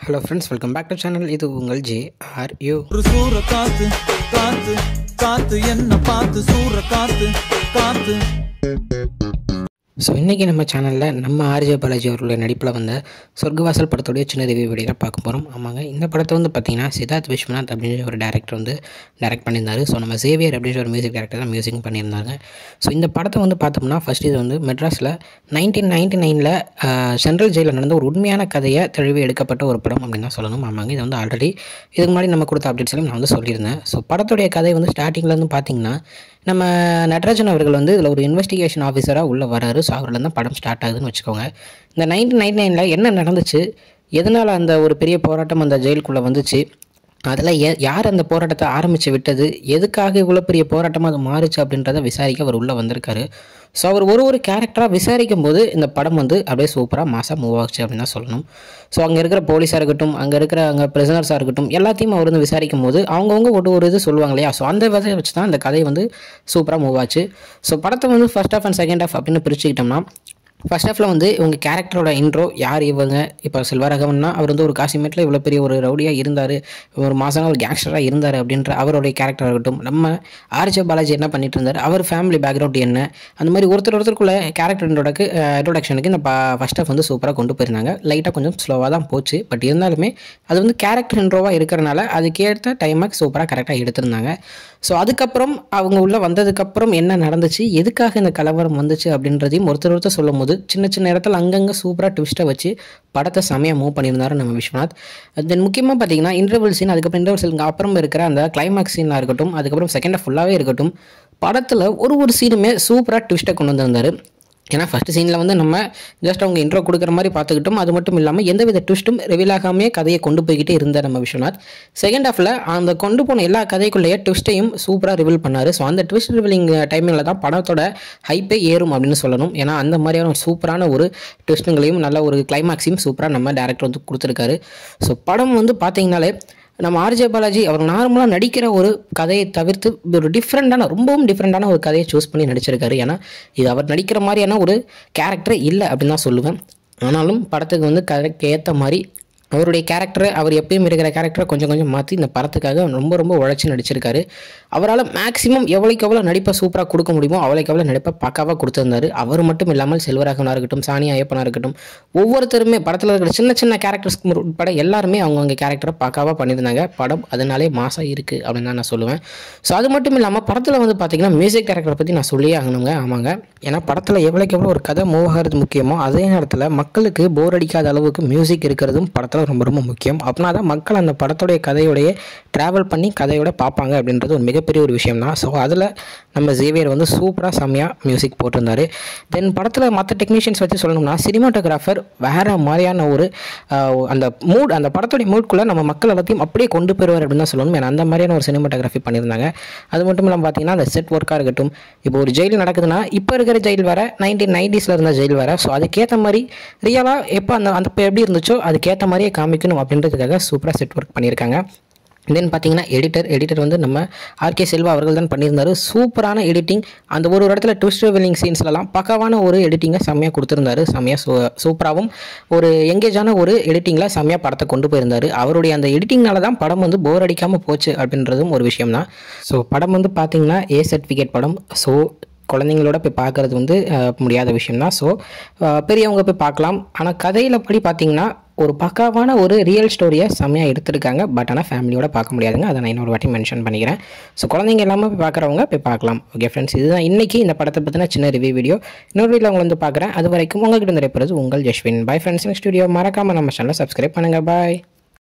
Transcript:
Hello friends, welcome back to channel. இது உங்கள் JRU. சூற காத்து காத்து காத்து என்ன பார்த்து சூற காத்து காத்து. ஸோ இன்றைக்கி நம்ம சேனலில் நம்ம ஆர்ஜே பாலாஜி அவர்களுடைய நடிப்பில் வந்த சொர்க்கவாசல் படத்துடைய சின்ன ரிவ்யூ வீடியோ பார்க்க போகிறோம். ஆமாங்க, இந்த படத்தை வந்து பார்த்திங்கன்னா சித்தார்த் விஸ்வநாத் அப்படின்ற ஒரு டேரக்டர் வந்து டைரக்ட் பண்ணியிருந்தார். ஸோ நம்ம சேவியர் அப்படின்ற ஒரு மியூசிக் டேரக்டர் தான் மியூசிக் பண்ணியிருந்தாங்க. ஸோ இந்த படத்தை வந்து பார்த்தோம்னா ஃபஸ்ட் இது வந்து மெட்ராஸில் 1999 சென்ட்ரல் ஜெயிலில் நடந்த ஒரு உண்மையான கதையை தழுவி எடுக்கப்பட்ட ஒரு படம் அப்படின்னு தான் சொல்லணும். ஆமாங்க, இது வந்து ஆல்ரெடி இதுக்கு முன்னாடி நம்ம கொடுத்த அப்டேட்ஸ்லையும் நான் வந்து சொல்லியிருந்தேன். ஸோ படத்துடைய கதை வந்து ஸ்டார்டிங்கில் வந்து பார்த்திங்கன்னா நம்ம நடராஜன் அவர்கள் வந்து இதில் ஒரு இன்வெஸ்டிகேஷன் ஆஃபீஸராக உள்ளே வராரு. ஸோ அவரில் தான் படம் ஸ்டார்ட் ஆகுதுன்னு வச்சுக்கோங்க. இந்த 1999 என்ன நடந்துச்சு, எதனால் அந்த ஒரு பெரிய போராட்டம் அந்த ஜெயிலுக்குள்ளே வந்துச்சு, அதில் யார் அந்த போராட்டத்தை ஆரம்பித்து விட்டது, எதுக்காக இவ்வளோ பெரிய போராட்டமாக அது மாறுச்சு அப்படின்றத விசாரிக்க அவர் உள்ளே வந்திருக்காரு. ஸோ அவர் ஒரு கேரக்டராக விசாரிக்கும் போது இந்த படம் வந்து அப்படியே சூப்பராக மாசாக மூவ் ஆச்சு அப்படின்னு தான் சொல்லணும். ஸோ அங்கே இருக்கிற போலீஸாக இருக்கட்டும், அங்கே பிரிசனர்ஸாக இருக்கட்டும், எல்லாத்தையும் அவர் வந்து விசாரிக்கும் போது அவங்கவுங்க ஒரு இது சொல்லுவாங்க இல்லையா. ஸோ அந்த விதையை வச்சு தான் அந்த கதை வந்து சூப்பராக மூவ் ஆச்சு. ஸோ படத்தை வந்து first half and second half அப்படின்னு பிரிச்சுக்கிட்டோம்னா, ஃபர்ஸ்ட் ஹாஃபில் வந்து இவங்க கேரக்டரோட இன்ட்ரோ, யார் இவங்க, இப்போ செல்வராகவன்னா அவர் வந்து ஒரு காசிமேட்டில் இவ்வளோ பெரிய ஒரு ரவுடியாக இருந்தார், ஒரு மாதம் ஒரு கேங்ஸ்டராக இருந்தார் அப்படின்ற அவருடைய கேரக்டராக இருக்கட்டும். நம்ம ஆர்ஜே பாலாஜி என்ன பண்ணிட்டு இருந்தார், அவர் ஃபேமிலி பேக்ரவுண்ட் என்ன, அந்த மாதிரி ஒருத்தருக்குள்ளே கேரக்டர் இன்ட்ரோடக்ஷனுக்கு இந்த ஃபர்ஸ்ட் ஹாஃப் வந்து சூப்பராக கொண்டு போயிருந்தாங்க. லைட்டாக கொஞ்சம் ஸ்லோவாக தான் போச்சு, பட் இருந்தாலுமே அது வந்து கேரக்டர் இன்ட்ரோவாக இருக்கிறனால அதுக்கேற்ற டைமாக சூப்பராக கரெக்டாக எடுத்திருந்தாங்க. ஸோ அதுக்கப்புறம் அவங்க உள்ளே வந்ததுக்கப்புறம் என்ன நடந்துச்சு, எதுக்காக இந்த கலவரம் வந்துச்சு அப்படின்றதையும் ஒருத்தர் சொல்லும் போது சின்ன இடத்துல அங்கங்கே சூப்பராக ட்விஸ்ட்டை வச்சு படத்தை செமையாக மூவ் பண்ணியிருந்தாரு நம்ம விஸ்வநாத். தென் முக்கியமாக பார்த்தீங்கன்னா இன்டர்வல் சீன், அதுக்கப்புறம் இன்டர்வல் சீனுக்கு அப்புறம் இருக்கிற அந்த கிளைமேக்ஸ் சீனாக இருக்கட்டும், அதுக்கப்புறம் செகண்ட் ஹாஃப் ஃபுல்லாகவே இருக்கட்டும், படத்தில் ஒரு சீனுமே சூப்பராக ட்விஸ்ட்டை கொண்டு வந்திருந்தார். ஏன்னா ஃபஸ்ட் சீனில் வந்து நம்ம ஜஸ்ட் அவங்க இன்ட்ரோ கொடுக்குற மாதிரி பார்த்துக்கிட்டோம். அது மட்டும் இல்லாமல் எந்தவித ட்விஸ்ட்டும் ரிவீல் ஆகாமே கதையை கொண்டு போய்கிட்டே இருந்தார் நம்ம விஸ்வநாத். செகண்ட் ஹாஃபில் அந்த கொண்டு போன எல்லா கதைக்குள்ளேயே ட்விஸ்ட்டையும் சூப்பராக ரிவீல் பண்ணார். ஸோ அந்த ட்விஸ்ட் ரிவீலிங் டைமிங்கில் தான் படத்தோட ஹைப்பே ஏறும் அப்படின்னு சொல்லணும். ஏன்னா அந்த மாதிரியான ஒரு சூப்பரான ஒரு ட்விஸ்ட்டுங்களையும் நல்ல ஒரு கிளைமேக்ஸையும் சூப்பராக நம்ம டேரக்டர் வந்து கொடுத்துருக்காரு. ஸோ படம் வந்து பார்த்தீங்கனாலே நம்ம ஆர்ஜே பாலாஜி அவர் நார்மலாக நடிக்கிற ஒரு கதையை தவிர்த்து ஒரு ரொம்பவும் டிஃப்ரெண்டான ஒரு கதையை சூஸ் பண்ணி நடிச்சிருக்காரு. ஏன்னா இது அவர் நடிக்கிற மாதிரியான ஒரு கேரக்டர் இல்லை அப்படின்னு தான் சொல்லுவேன். ஆனாலும் படத்துக்கு வந்து கதைக்கு ஏற்ற மாதிரி அவருடைய கேரக்டரை, அவர் எப்பயும் இருக்கிற கேரக்டரை கொஞ்சம் மாற்றி இந்த படத்துக்காக ரொம்ப உழைச்சி நடிச்சிருக்காரு. அவரால் மேக்ஸிமம் எவ்வளோக்கு எவ்வளோ நடிப்பை சூப்பராக கொடுக்க முடியுமோ அவ்வளோக்கு எவ்வளோ நடிப்பை பக்காவாக கொடுத்துருந்தாரு. அவர் மட்டும் இல்லாமல் செல்வராகவனாக இருக்கட்டும், சானியா ஐயப்பனாக இருக்கட்டும், ஒவ்வொருத்தருமே படத்தில் இருக்கிற சின்ன கேரக்டர்ஸ் உட்பட எல்லாருமே அவங்க கேரக்டரை பக்காவாக பண்ணியிருந்தாங்க. படம் அதனாலே மாசாக இருக்குது அப்படின்னு தான் நான் சொல்லுவேன். ஸோ அது மட்டும் இல்லாமல் படத்தில் வந்து பார்த்திங்கன்னா மியூசிக் டைரக்டரை பற்றி நான் சொல்லியே ஆகணுங்க. ஆமாங்க, ஏன்னா படத்தில் எவ்வளோக்கு எவ்வளோ ஒரு கதை மூவ் ஆகிறது முக்கியமோ அதே நேரத்தில் மக்களுக்கு போர் அடிக்காத அளவுக்கு மியூசிக் இருக்கிறதும் படத்தில் ரொம்ப முக்கியம். அப்படின்னா தான் மக்கள் அந்த படத்துடைய கதையோடைய ட்ராவல் பண்ணி கதையோட பார்ப்பாங்க அப்படின்றது ஒரு மிகப்பெரிய ஒரு விஷயம் தான். ஸோ அதில் நம்ம சேவியர் வந்து சூப்பராக செம்மையாக மியூசிக் போட்டிருந்தார். தென் படத்தில் மற்ற டெக்னீஷியன்ஸ் வச்சு சொல்லணும்னா சினிமாட்டோகிராஃபர் வேறு மாதிரியான ஒரு அந்த படத்துடைய மூட்குள்ளே நம்ம மக்கள் எல்லாத்தையும் அப்படியே கொண்டு போயிடுவார் அப்படின்னு தான் சொல்லணும். ஏன்னா அந்த மாதிரியான ஒரு சினிமாட்டோகிராஃபி பண்ணியிருந்தாங்க. அது மட்டும் இல்லாமல் பார்த்தீங்கன்னா அந்த செட் ஒர்க்காக இருக்கட்டும், இப்போ ஒரு ஜெயில் நடக்குதுன்னா இப்போ இருக்கிற ஜெயில் வேறு, 1990s இருந்த ஜெயில் வேறு. ஸோ அதுக்கேற்ற மாதிரி ரியலாக எப்போ அந்த எப்படி இருந்துச்சோ அதுக்கேற்ற மாதிரியே காமிக்கணும் அப்படின்றதுக்காக சூப்பராக செட் ஒர்க் பண்ணியிருக்காங்க. தென் பார்த்தீங்கன்னா எடிட்டர் வந்து நம்ம ஆர்கே செல்வா அவர்கள் தான் பண்ணியிருந்தார். சூப்பரான எடிட்டிங், அந்த ஒரு இடத்துல ட்விஸ்ட் ரிவீலிங் சீன்ஸ்லாம் பக்காவான ஒரு எடிட்டிங்கை செம்மையாக கொடுத்துருந்தாரு. செம்மையாக சூப்பராகவும் ஒரு எங்கேஜான ஒரு எடிட்டிங்கில் செம்மையாக படத்தை கொண்டு போயிருந்தார். அவருடைய அந்த எடிட்டிங்னால தான் படம் வந்து போர் அடிக்காமல் போச்சு அப்படின்றதும் ஒரு விஷயம் தான். ஸோ படம் வந்து பார்த்திங்கன்னா A சர்டிஃபிகேட் படம். ஸோ குழந்தைங்களோட போய் பார்க்குறது வந்து முடியாத விஷயம்தான். ஸோ பெரியவங்க போய் பார்க்கலாம். ஆனால் கதையில் படி பார்த்திங்கன்னா ஒரு பக்காவான ஒரு ரியல் ஸ்டோரியை செம்மையாக எடுத்துருக்காங்க. பட் ஆனால் ஃபேமிலியோட பார்க்க முடியாதுங்க. அதை நான் இன்னொரு வாட்டி மென்ஷன் பண்ணிக்கிறேன். ஸோ குழந்தைங்க எல்லாமே போய் பார்க்குறவங்க போய் பார்க்கலாம். ஓகே ஃப்ரெண்ட்ஸ், இதுதான் இன்றைக்கி இந்த படத்தை பற்றின சின்ன ரிவ்யூ வீடியோ. இன்னொரு வீடியோவில் உங்களை வந்து பார்க்குறேன். அது வரைக்கும் உங்கள்கிட்ட நிறைய உங்கள் Jaswin. Bye friends. Next video மறக்காமல் நம்ம சேனலை சப்ஸ்கிரைப் பண்ணுங்கள். பாய்.